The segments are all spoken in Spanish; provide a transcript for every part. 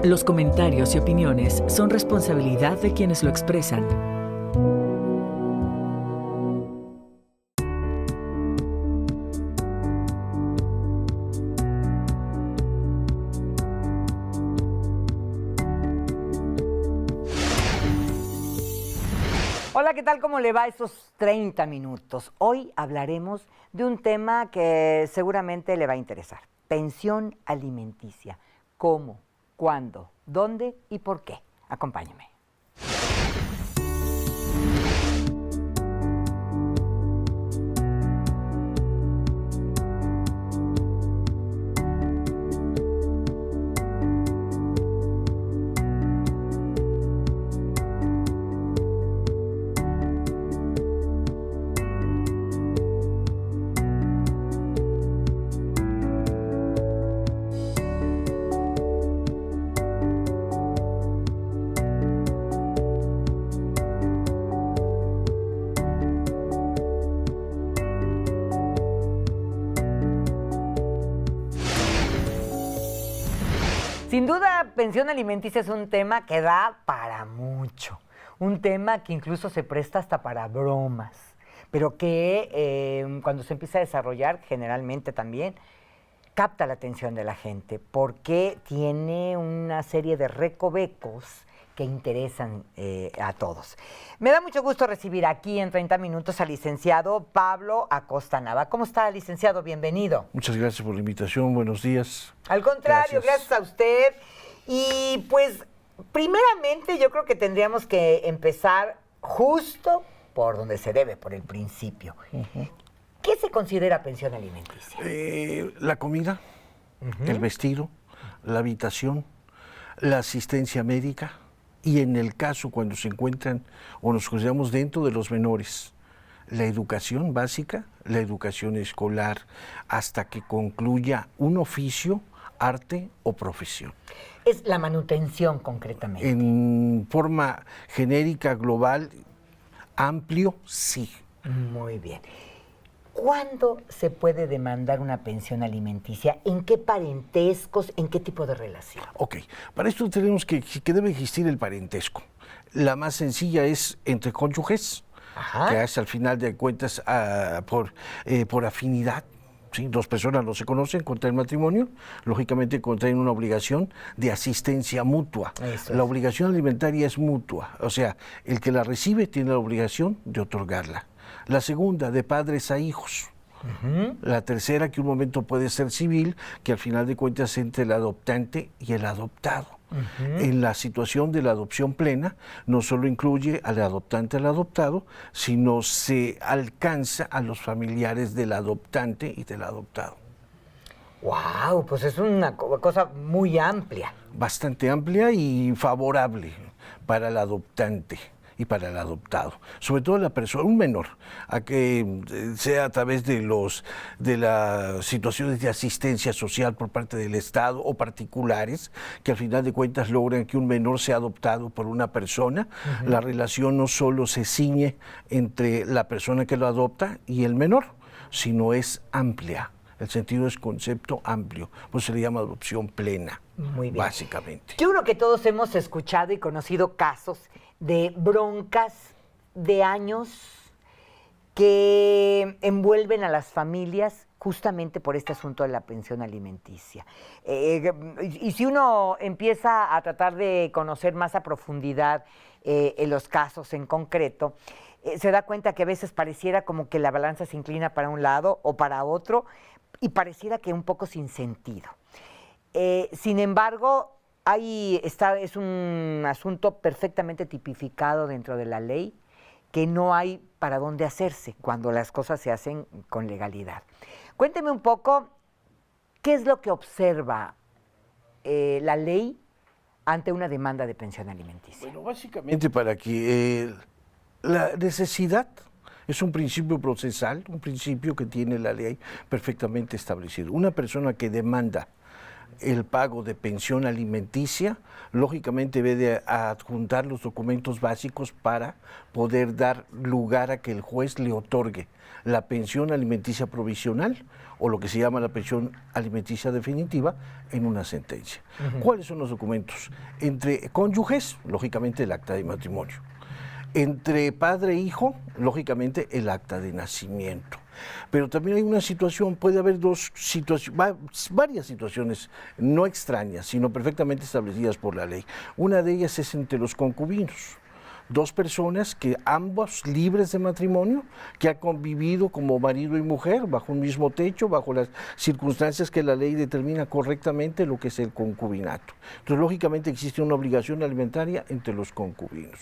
Los comentarios y opiniones son responsabilidad de quienes lo expresan. Hola, ¿qué tal? ¿Cómo le va estos 30 minutos? Hoy hablaremos de un tema que seguramente le va a interesar. Pensión alimenticia. ¿Cómo? ¿Cuándo? ¿Dónde? ¿Y por qué? Acompáñeme. Sin duda, pensión alimenticia es un tema que da para mucho. Un tema que incluso se presta hasta para bromas, pero que cuando se empieza a desarrollar, generalmente también capta la atención de la gente, porque tiene una serie de recovecos que interesan a todos. Me da mucho gusto recibir aquí en 30 minutos al licenciado Pablo Acosta Nava. ¿Cómo está, licenciado? Bienvenido. Muchas gracias por la invitación, buenos días. Al contrario, gracias a usted. Y pues, primeramente yo creo que tendríamos que empezar justo por donde se debe, por el principio. ¿Qué se considera pensión alimenticia? La comida, el vestido, la habitación, la asistencia médica y en el caso cuando se encuentran o nos consideramos dentro de los menores, la educación básica, la educación escolar, hasta que concluya un oficio, arte o profesión. Es la manutención concretamente. En forma genérica, global, amplio, sí. Muy bien. ¿Cuándo se puede demandar una pensión alimenticia? ¿En qué parentescos? ¿En qué tipo de relación? Ok, para esto tenemos que debe existir el parentesco. La más sencilla es entre cónyuges, que es al final de cuentas por afinidad. ¿Sí? Dos personas no se conocen, contraen matrimonio, lógicamente contraen una obligación de asistencia mutua. La obligación alimentaria es mutua, o sea, el que la recibe tiene la obligación de otorgarla. La segunda, de padres a hijos. La tercera, que un momento puede ser civil, que al final de cuentas es entre el adoptante y el adoptado. En la situación de la adopción plena, no solo incluye al adoptante al adoptado, sino se alcanza a los familiares del adoptante y del adoptado. ¡Wow! Pues es una cosa muy amplia. Bastante amplia y favorable para el adoptante y para el adoptado, sobre todo la persona, un menor, a que sea a través de las situaciones de asistencia social por parte del Estado o particulares, que al final de cuentas logran que un menor sea adoptado por una persona. La relación no solo se ciñe entre la persona que lo adopta y el menor, sino es amplia. El sentido es concepto amplio, pues se le llama adopción plena. Muy bien. Básicamente. Yo creo que todos hemos escuchado y conocido casos de broncas de años que envuelven a las familias justamente por este asunto de la pensión alimenticia. Y si uno empieza a tratar de conocer más a profundidad en los casos en concreto, se da cuenta que a veces pareciera como que la balanza se inclina para un lado o para otro y pareciera que un poco sin sentido. Sin embargo, es un asunto perfectamente tipificado dentro de la ley, que no hay para dónde hacerse cuando las cosas se hacen con legalidad. Cuénteme un poco, ¿qué es lo que observa la ley ante una demanda de pensión alimenticia? Bueno, básicamente para que la necesidad es un principio procesal, un principio que tiene la ley perfectamente establecido. Una persona que demanda el pago de pensión alimenticia, lógicamente debe de adjuntar los documentos básicos para poder dar lugar a que el juez le otorgue la pensión alimenticia provisional o lo que se llama la pensión alimenticia definitiva en una sentencia. ¿Cuáles son los documentos? Entre cónyuges, lógicamente el acta de matrimonio. Entre padre e hijo, lógicamente el acta de nacimiento. Pero también hay una situación, puede haber varias situaciones no extrañas, sino perfectamente establecidas por la ley. Una de ellas es entre los concubinos. Dos personas que ambos libres de matrimonio, que han convivido como marido y mujer bajo un mismo techo, bajo las circunstancias que la ley determina correctamente lo que es el concubinato. Entonces, lógicamente existe una obligación alimentaria entre los concubinos.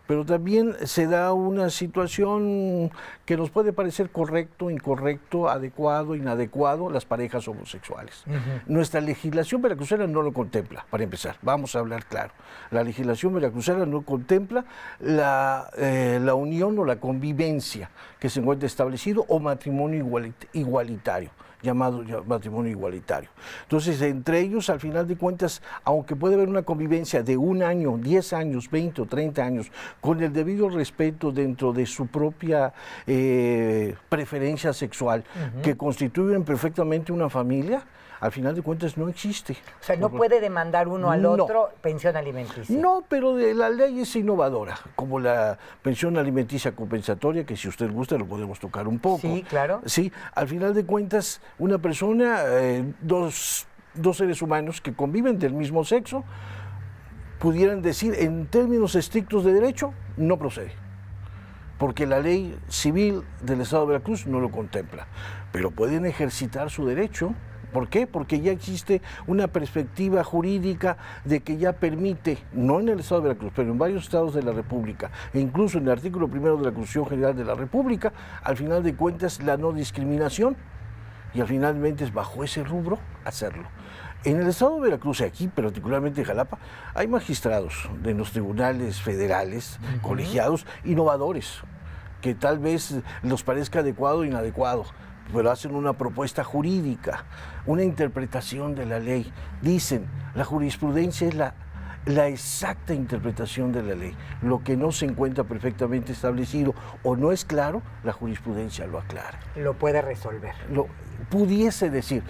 Pero también se da una situación que nos puede parecer correcto, incorrecto, adecuado, inadecuado, las parejas homosexuales. Nuestra legislación veracruzana no lo contempla, para empezar, vamos a hablar claro. La legislación veracruzana no contempla la unión o la convivencia que se encuentra establecido o matrimonio igualitario. Llamado matrimonio igualitario. Entonces, entre ellos, al final de cuentas, aunque puede haber una convivencia de 1 año, 10 años, 20 o 30 años, con el debido respeto dentro de su propia preferencia sexual, que constituyen perfectamente una familia, al final de cuentas no existe. O sea, no puede demandar uno al otro pensión alimenticia. No, pero la ley es innovadora, como la pensión alimenticia compensatoria, que si usted gusta lo podemos tocar un poco. Sí, claro. Sí, al final de cuentas, una persona, dos seres humanos que conviven del mismo sexo, pudieran decir, en términos estrictos de derecho, no procede. Porque la ley civil del Estado de Veracruz no lo contempla. Pero pueden ejercitar su derecho. ¿Por qué? Porque ya existe una perspectiva jurídica de que ya permite, no en el Estado de Veracruz, pero en varios estados de la República, e incluso en el artículo 1 de la Constitución General de la República, al final de cuentas la no discriminación, y al finalmente es bajo ese rubro hacerlo. En el Estado de Veracruz, y aquí particularmente en Jalapa, hay magistrados de los tribunales federales, colegiados, innovadores, que tal vez les parezca adecuado o inadecuado, pero hacen una propuesta jurídica, una interpretación de la ley. Dicen, la jurisprudencia es la exacta interpretación de la ley. Lo que no se encuentra perfectamente establecido o no es claro, la jurisprudencia lo aclara. Lo puede resolver. Lo pudiese decir.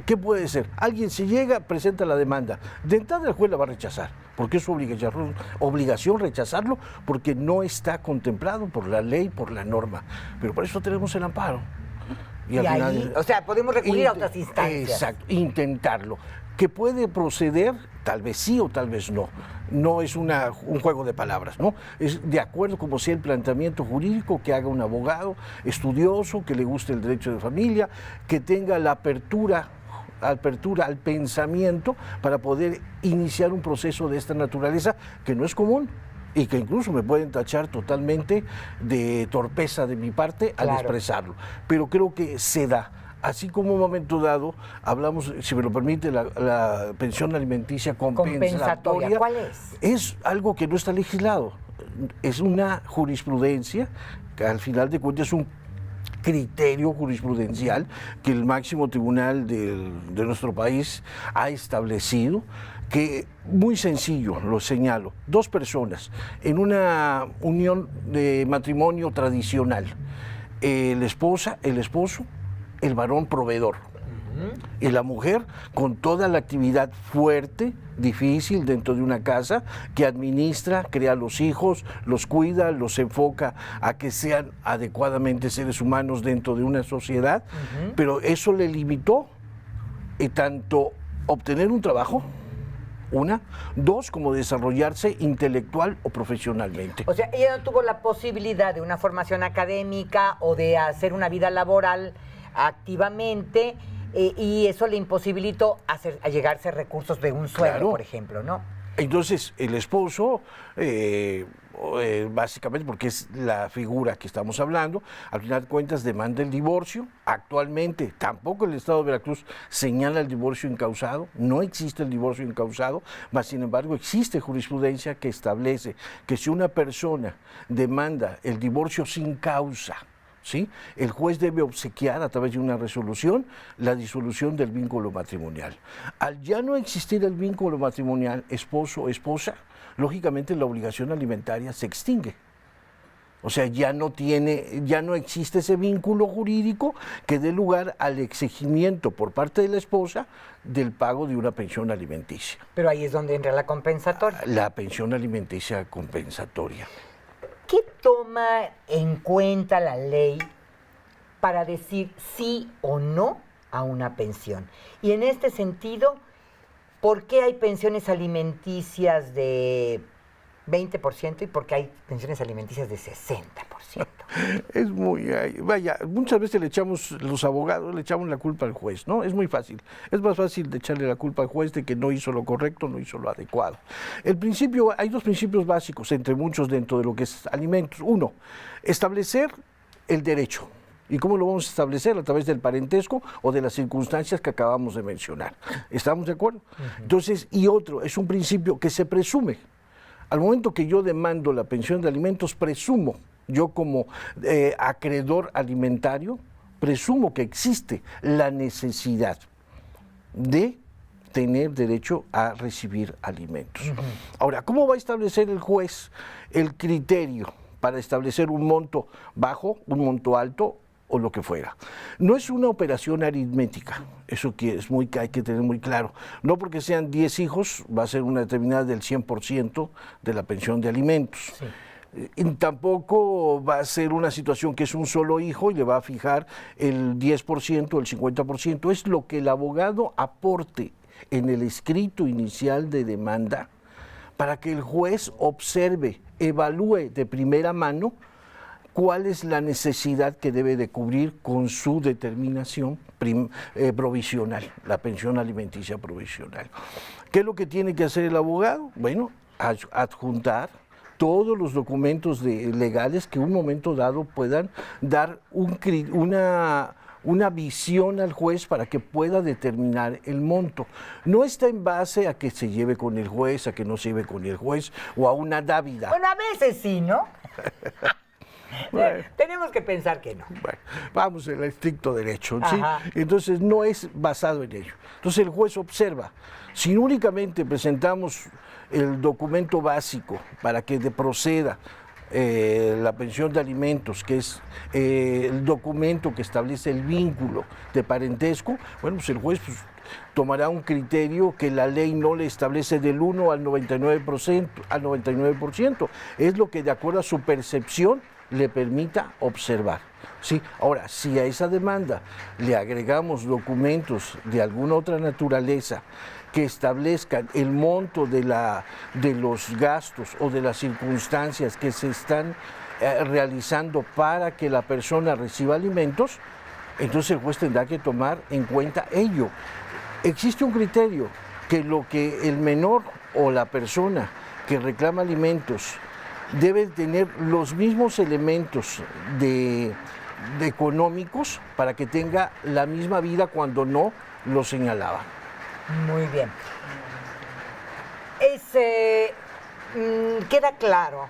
¿Qué puede ser? Alguien se llega, presenta la demanda. De entrada el juez la va a rechazar, porque es su obligación rechazarlo, porque no está contemplado por la ley, por la norma. Pero por eso tenemos el amparo. Y al final, o sea, podemos recurrir a otras instancias. Exacto, intentarlo. Que puede proceder, tal vez sí o tal vez no. No es un juego de palabras, ¿no? Es de acuerdo como sea el planteamiento jurídico que haga un abogado estudioso, que le guste el derecho de familia, que tenga la apertura al pensamiento para poder iniciar un proceso de esta naturaleza que no es común y que incluso me pueden tachar totalmente de torpeza de mi parte al expresarlo. Pero creo que se da. Así como en un momento dado, hablamos, si me lo permite, la pensión alimenticia compensatoria. ¿Cuál es? Es algo que no está legislado. Es una jurisprudencia que al final de cuentas es un criterio jurisprudencial que el máximo tribunal de nuestro país ha establecido, que muy sencillo, lo señalo, 2 personas en una unión de matrimonio tradicional, la esposa, el esposo, el varón proveedor, y la mujer con toda la actividad fuerte, difícil dentro de una casa, que administra, crea los hijos, los cuida, los enfoca a que sean adecuadamente seres humanos dentro de una sociedad, pero eso le limitó tanto obtener un trabajo, 2, como desarrollarse intelectual o profesionalmente. O sea, ella no tuvo la posibilidad de una formación académica o de hacer una vida laboral activamente, y eso le imposibilitó a llegarse recursos de un sueldo, por ejemplo, ¿no? Entonces, el esposo, básicamente, porque es la figura que estamos hablando, al final de cuentas demanda el divorcio. Actualmente, tampoco el Estado de Veracruz señala el divorcio incausado, no existe el divorcio incausado, mas sin embargo existe jurisprudencia que establece que si una persona demanda el divorcio sin causa, ¿sí? El juez debe obsequiar a través de una resolución la disolución del vínculo matrimonial. Al ya no existir el vínculo matrimonial esposo-esposa, lógicamente la obligación alimentaria se extingue. O sea, ya no existe ese vínculo jurídico que dé lugar al exigimiento por parte de la esposa del pago de una pensión alimenticia. Pero ahí es donde entra la compensatoria. La pensión alimenticia compensatoria. ¿Qué toma en cuenta la ley para decir sí o no a una pensión? Y en este sentido, ¿por qué hay pensiones alimenticias de 20% y por qué hay pensiones alimenticias de 60%? Es muy, vaya, muchas veces los abogados le echamos la culpa al juez, ¿no? Es muy fácil. Es más fácil de echarle la culpa al juez de que no hizo lo correcto, no hizo lo adecuado. Hay dos principios básicos, entre muchos, dentro de lo que es alimentos. Uno, establecer el derecho. ¿Y cómo lo vamos a establecer? A través del parentesco o de las circunstancias que acabamos de mencionar. ¿Estamos de acuerdo? Entonces, y otro, es un principio que se presume. Al momento que yo demando la pensión de alimentos, presumo, yo como acreedor alimentario, presumo que existe la necesidad de tener derecho a recibir alimentos. Ahora, ¿cómo va a establecer el juez el criterio para establecer un monto bajo, un monto alto o lo que fuera? No es una operación aritmética, eso que hay que tener muy claro. No porque sean 10 hijos va a ser una determinada del 100% de la pensión de alimentos. Sí. Y tampoco va a ser una situación que es un solo hijo y le va a fijar el 10%, el 50%. Es lo que el abogado aporte en el escrito inicial de demanda para que el juez observe, evalúe de primera mano cuál es la necesidad que debe de cubrir con su determinación provisional, la pensión alimenticia provisional. ¿Qué es lo que tiene que hacer el abogado? Bueno, adjuntar todos los documentos legales que en un momento dado puedan dar una visión al juez para que pueda determinar el monto. No está en base a que se lleve con el juez, a que no se lleve con el juez o a una dávida. Bueno, a veces sí, ¿no? Bueno, tenemos que pensar que no. Bueno, vamos al estricto derecho, ¿sí? Entonces no es basado en ello. Entonces el juez observa. Si únicamente presentamos el documento básico para que proceda la pensión de alimentos, que es el documento que establece el vínculo de parentesco, bueno, pues el juez tomará un criterio que la ley no le establece del 1 al 99%, es lo que de acuerdo a su percepción le permita observar. ¿Sí? Ahora, si a esa demanda le agregamos documentos de alguna otra naturaleza que establezcan el monto de los gastos o de las circunstancias que se están realizando para que la persona reciba alimentos, entonces el juez tendrá que tomar en cuenta ello. Existe un criterio que lo que el menor o la persona que reclama alimentos debe tener los mismos elementos económicos para que tenga la misma vida cuando no lo señalaba. Muy bien. Queda claro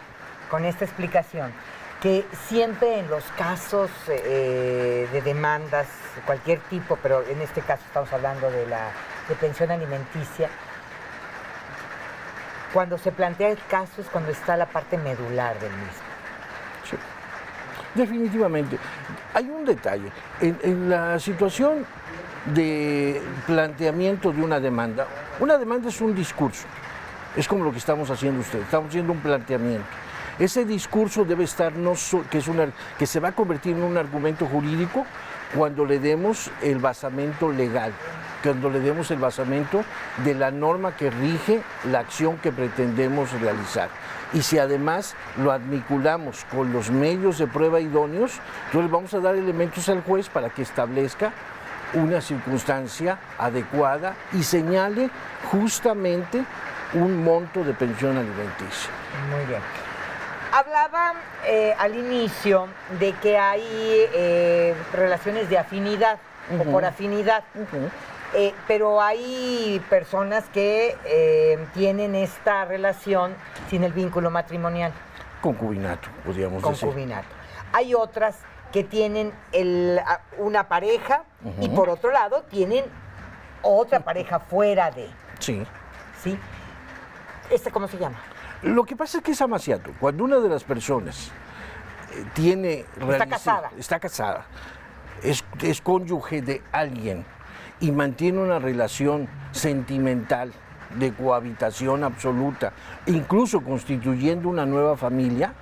con esta explicación que siempre en los casos de demandas de cualquier tipo, pero en este caso estamos hablando de pensión alimenticia, cuando se plantea el caso es cuando está la parte medular del mismo. Sí, definitivamente. Hay un detalle. En la situación de planteamiento de una demanda es un discurso. Es como lo que estamos haciendo ustedes. Estamos haciendo un planteamiento. Ese discurso debe estar, que se va a convertir en un argumento jurídico cuando le demos el basamento legal, cuando le demos el basamento de la norma que rige la acción que pretendemos realizar. Y si además lo admiculamos con los medios de prueba idóneos, entonces vamos a dar elementos al juez para que establezca una circunstancia adecuada y señale justamente un monto de pensión alimenticia. Muy bien. Hablaba al inicio de que hay relaciones de afinidad o por afinidad, pero hay personas que tienen esta relación sin el vínculo matrimonial. Concubinato, podríamos decir. Concubinato. Hay otras que tienen una pareja y por otro lado tienen otra pareja fuera de. Sí. ¿Sí? ¿Cómo se llama? Lo que pasa es que es amaciato. Cuando una de las personas está casada, es cónyuge de alguien y mantiene una relación sentimental de cohabitación absoluta, incluso constituyendo una nueva familia,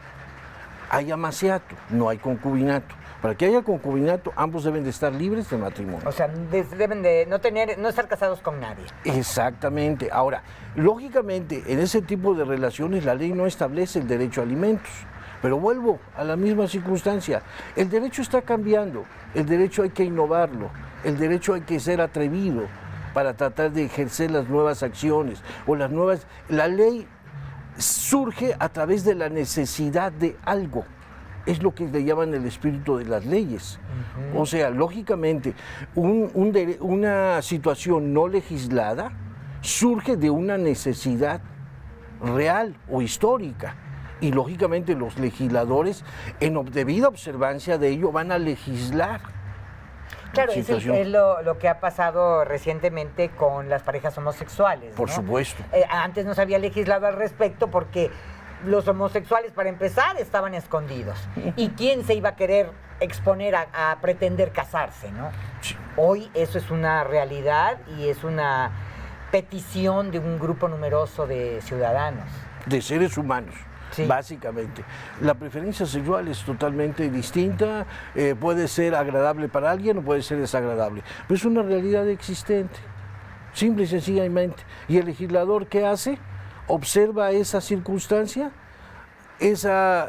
hay amaciato, no hay concubinato. Para que haya concubinato, ambos deben de estar libres de matrimonio. O sea, deben de no estar casados con nadie. Exactamente. Ahora, lógicamente, en ese tipo de relaciones la ley no establece el derecho a alimentos. Pero vuelvo a la misma circunstancia. El derecho está cambiando, el derecho hay que innovarlo, el derecho hay que ser atrevido para tratar de ejercer las nuevas acciones o las nuevas. La ley surge a través de la necesidad de algo. Es lo que le llaman el espíritu de las leyes. O sea, lógicamente, una situación no legislada surge de una necesidad real o histórica. Y lógicamente los legisladores, en debida observancia de ello, van a legislar. Claro, es lo que ha pasado recientemente con las parejas homosexuales. Por supuesto. Antes no se había legislado al respecto porque los homosexuales, para empezar, estaban escondidos. ¿Y quién se iba a querer exponer a pretender casarse, no? Sí. Hoy eso es una realidad y es una petición de un grupo numeroso de ciudadanos. De seres humanos. Sí. Básicamente. La preferencia sexual es totalmente distinta, puede ser agradable para alguien o puede ser desagradable, pero es una realidad existente, simple y sencillamente. ¿Y el legislador qué hace? Observa esa circunstancia, crea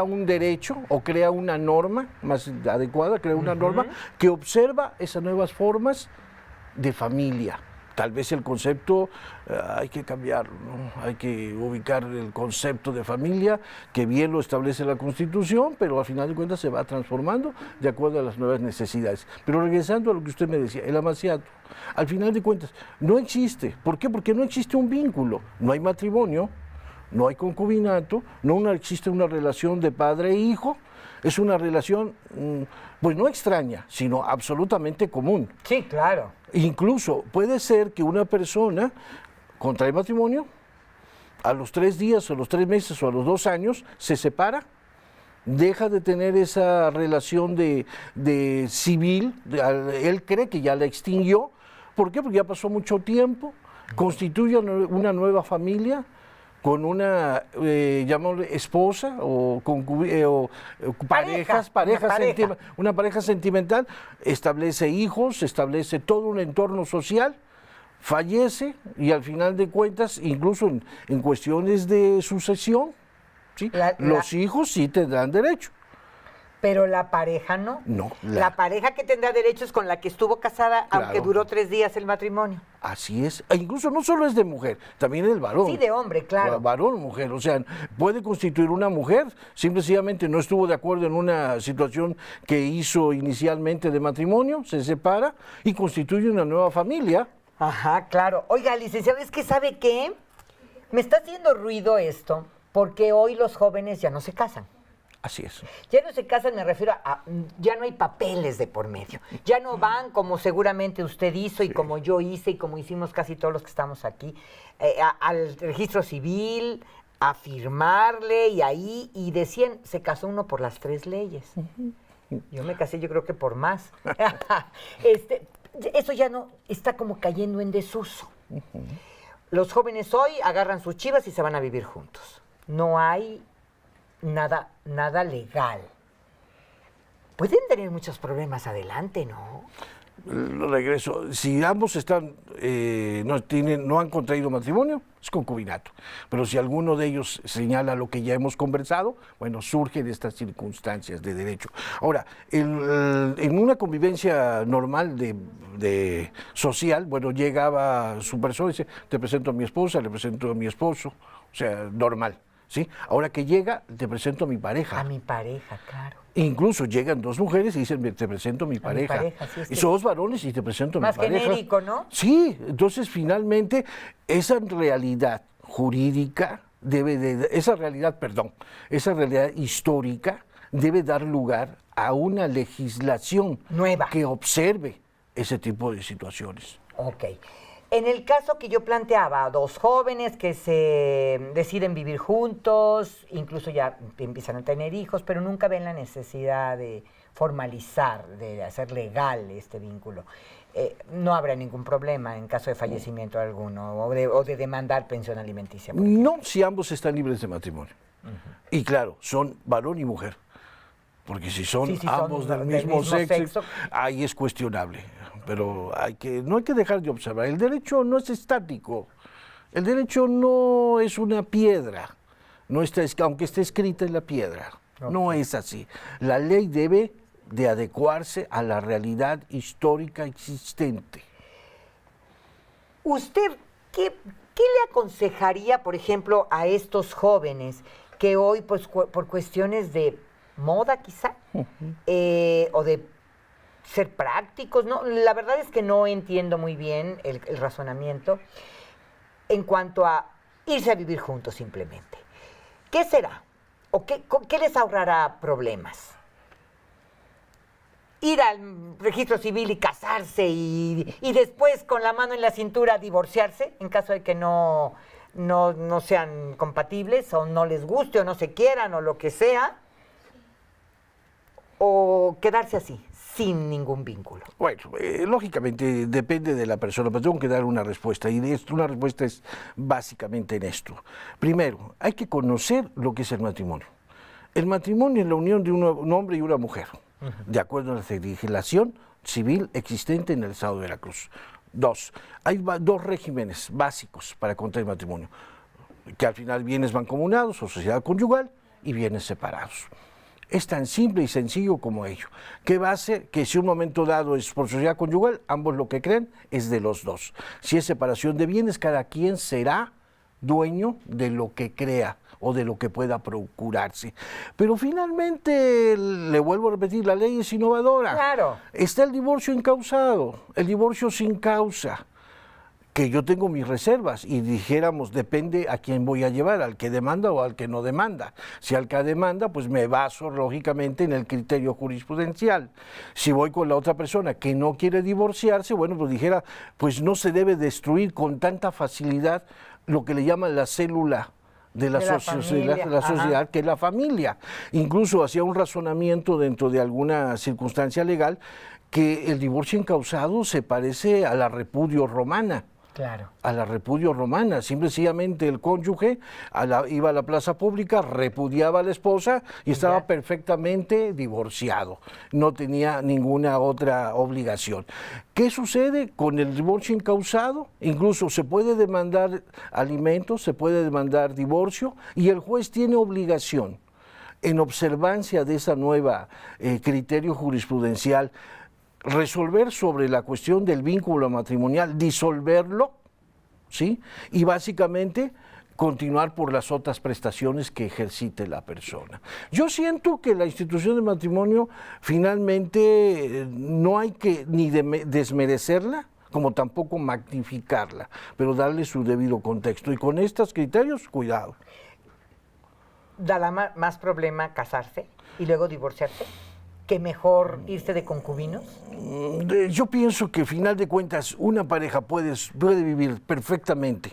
un derecho o crea una norma más adecuada, crea una norma que observa esas nuevas formas de familia. Tal vez el concepto hay que cambiarlo, ¿no? Hay que ubicar el concepto de familia, que bien lo establece la Constitución, pero al final de cuentas se va transformando de acuerdo a las nuevas necesidades. Pero regresando a lo que usted me decía, el amaciato, al final de cuentas no existe. ¿Por qué? Porque no existe un vínculo, no hay matrimonio, no hay concubinato, no existe una relación de padre e hijo, es una relación, pues no extraña, sino absolutamente común. Sí, claro. Incluso puede ser que una persona contrae matrimonio, a los 3 días, o a los 3 meses, o a los 2 años, se separa, deja de tener esa relación de civil, él cree que ya la extinguió. ¿Por qué? Porque ya pasó mucho tiempo, constituye una nueva familia, con una, llamémosle esposa o una pareja sentimental, establece hijos, establece todo un entorno social, fallece y al final de cuentas, incluso en cuestiones de sucesión, ¿sí? Los hijos sí tendrán derecho. Pero la pareja no. No. La pareja que tendrá derechos con la que estuvo casada, claro, aunque duró 3 días el matrimonio. Así es. E incluso no solo es de mujer, también es varón. Sí, de hombre, claro. Varón o mujer. O sea, puede constituir una mujer, simplemente no estuvo de acuerdo en una situación que hizo inicialmente de matrimonio, se separa y constituye una nueva familia. Ajá, claro. Oiga, licenciado, es que ¿sabe qué? Me está haciendo ruido esto porque hoy los jóvenes ya no se casan. Así es. Ya no se casan, me refiero a ya no hay papeles de por medio. Ya no van como seguramente usted hizo y como yo hice y como hicimos casi todos los que estamos aquí, al registro civil, a firmarle y decían, se casó uno por las 3 leyes. Yo me casé, yo creo que por más. Eso ya no está como cayendo en desuso. Los jóvenes hoy agarran sus chivas y se van a vivir juntos. No hay nada legal. Pueden tener muchos problemas adelante, ¿no? Regreso. Si ambos están no han contraído matrimonio, es concubinato. Pero si alguno de ellos señala lo que ya hemos conversado, bueno, surgen estas circunstancias de derecho. Ahora, en una convivencia normal de social, bueno, llegaba su persona y dice, te presento a mi esposa, le presento a mi esposo, o sea, normal. ¿Sí? Ahora que llega, te presento a mi pareja. A mi pareja, claro. Incluso llegan 2 mujeres y dicen, te presento a mi pareja. Y son 2 varones y te presento a mi pareja. Más genérico, ¿no? Sí, entonces finalmente esa realidad jurídica esa realidad histórica debe dar lugar a una legislación Nueva. que observe ese tipo de situaciones. Ok. En el caso que yo planteaba, dos jóvenes que se deciden vivir juntos, incluso ya empiezan a tener hijos, pero nunca ven la necesidad de formalizar, de hacer legal este vínculo. No habrá ningún problema en caso de fallecimiento alguno o de demandar pensión alimenticia. No, si ambos están libres de matrimonio. Y claro, son varón y mujer. Porque si son ambos del mismo sexo, ahí es cuestionable. Pero no hay que dejar de observar. El derecho no es estático. El derecho no es una piedra. No está, aunque esté escrita en la piedra. Okay. No es así. La ley debe de adecuarse a la realidad histórica existente. ¿Usted qué le aconsejaría, por ejemplo, a estos jóvenes que hoy, pues, por cuestiones de moda quizá, o de ser prácticos, no, la verdad es que no entiendo muy bien el razonamiento en cuanto a irse a vivir juntos simplemente? ¿Qué será? ¿O qué les ahorrará problemas? Ir al registro civil y casarse y después con la mano en la cintura divorciarse en caso de que no sean compatibles o no les guste o no se quieran o lo que sea, o quedarse así, sin ningún vínculo. Bueno, lógicamente depende de la persona, pero tengo que dar una respuesta y una respuesta es básicamente en esto. Primero, hay que conocer lo que es el matrimonio. El matrimonio es la unión de un hombre y una mujer, de acuerdo a la legislación civil existente en el estado de Veracruz. Dos, hay dos regímenes básicos para contraer matrimonio, que al final bienes mancomunados o sociedad conyugal y bienes separados. Es tan simple y sencillo como ello. ¿Qué va a hacer? Que si un momento dado es por sociedad conyugal, ambos lo que creen es de los dos. Si es separación de bienes, cada quien será dueño de lo que crea o de lo que pueda procurarse. Pero finalmente, le vuelvo a repetir, la ley es innovadora. Claro. Está el divorcio incausado, el divorcio sin causa, que yo tengo mis reservas y dijéramos, depende a quién voy a llevar, al que demanda o al que no demanda. Si al que demanda, pues me baso lógicamente en el criterio jurisprudencial. Si voy con la otra persona que no quiere divorciarse, bueno, pues dijera, pues no se debe destruir con tanta facilidad lo que le llaman la célula de la sociedad, que es la familia. Incluso hacía un razonamiento dentro de alguna circunstancia legal que el divorcio incausado se parece a la repudio romana. Claro. A la repudio romana, sencillamente el cónyuge iba a la plaza pública, repudiaba a la esposa y estaba perfectamente divorciado, no tenía ninguna otra obligación. ¿Qué sucede con el divorcio incausado? Incluso se puede demandar alimentos, se puede demandar divorcio y el juez tiene obligación, en observancia de esa nueva criterio jurisprudencial, resolver sobre la cuestión del vínculo matrimonial, disolverlo, ¿sí? Y básicamente continuar por las otras prestaciones que ejercite la persona. Yo siento que la institución de matrimonio finalmente no hay que ni desmerecerla, como tampoco magnificarla, pero darle su debido contexto. Y con estos criterios, cuidado. ¿Da más problema casarse y luego divorciarse? ¿Que mejor irse de concubinos? Yo pienso que, al final de cuentas, una pareja puede vivir perfectamente.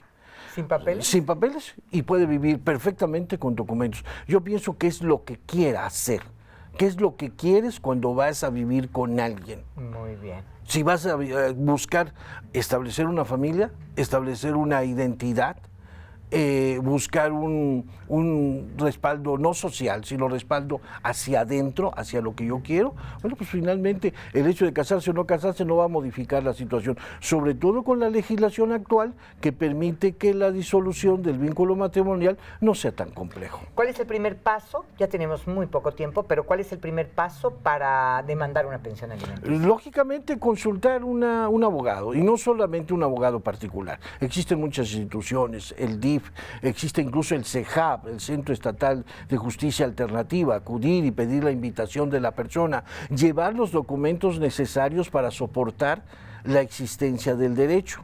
¿Sin papeles? Sin papeles y puede vivir perfectamente con documentos. Yo pienso que es lo que quiera hacer. ¿Qué es lo que quieres cuando vas a vivir con alguien? Muy bien. Si vas a buscar establecer una familia, establecer una identidad, buscar un respaldo no social, sino respaldo hacia adentro, hacia lo que yo quiero, bueno, pues finalmente el hecho de casarse o no casarse no va a modificar la situación, sobre todo con la legislación actual que permite que la disolución del vínculo matrimonial no sea tan complejo. ¿Cuál es el primer paso? Ya tenemos muy poco tiempo, pero ¿cuál es el primer paso para demandar una pensión alimenticia? Lógicamente consultar un abogado, y no solamente un abogado particular. Existen muchas instituciones, el DIF, existe incluso el CEJAP, el Centro Estatal de Justicia Alternativa, acudir y pedir la invitación de la persona, llevar los documentos necesarios para soportar la existencia del derecho.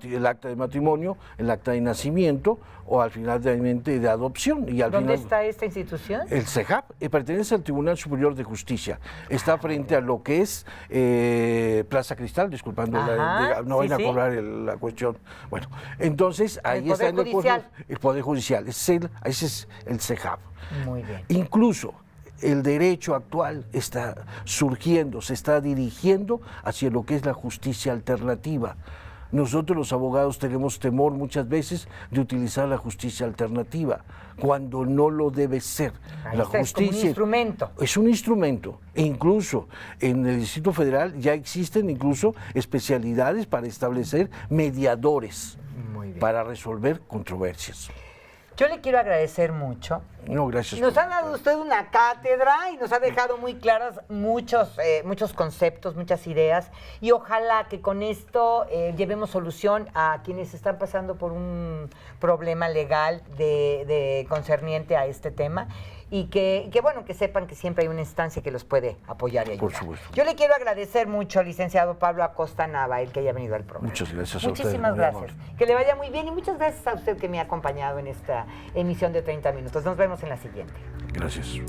el acta de matrimonio, el acta de nacimiento o al final de adopción. Y al ¿Dónde final, está esta institución? el CEJAP pertenece al Tribunal Superior de Justicia. Está frente a lo que es Plaza Cristal, disculpando, no vayan a cobrar la cuestión. Bueno, entonces ahí está el Poder Judicial. Ese es el CEJAP. Muy bien. Incluso el derecho actual está surgiendo, se está dirigiendo hacia lo que es la justicia alternativa. Nosotros los abogados tenemos temor muchas veces de utilizar la justicia alternativa, cuando no lo debe ser. La justicia es como un instrumento. Es un instrumento. E incluso en el Distrito Federal ya existen incluso especialidades para establecer mediadores para resolver controversias. Yo le quiero agradecer mucho. No, gracias. Nos ha dado usted una cátedra y nos ha dejado muy claras muchos conceptos, muchas ideas, y ojalá que con esto llevemos solución a quienes están pasando por un problema legal de concerniente a este tema, y que sepan que siempre hay una instancia que los puede apoyar y ayudar. Por supuesto. Yo le quiero agradecer mucho al licenciado Pablo Acosta Nava, el que haya venido al programa. Muchas gracias a usted. Muchísimas gracias. Que le vaya muy bien, y muchas gracias a usted que me ha acompañado en esta emisión de 30 minutos. Nos vemos en la siguiente. Gracias.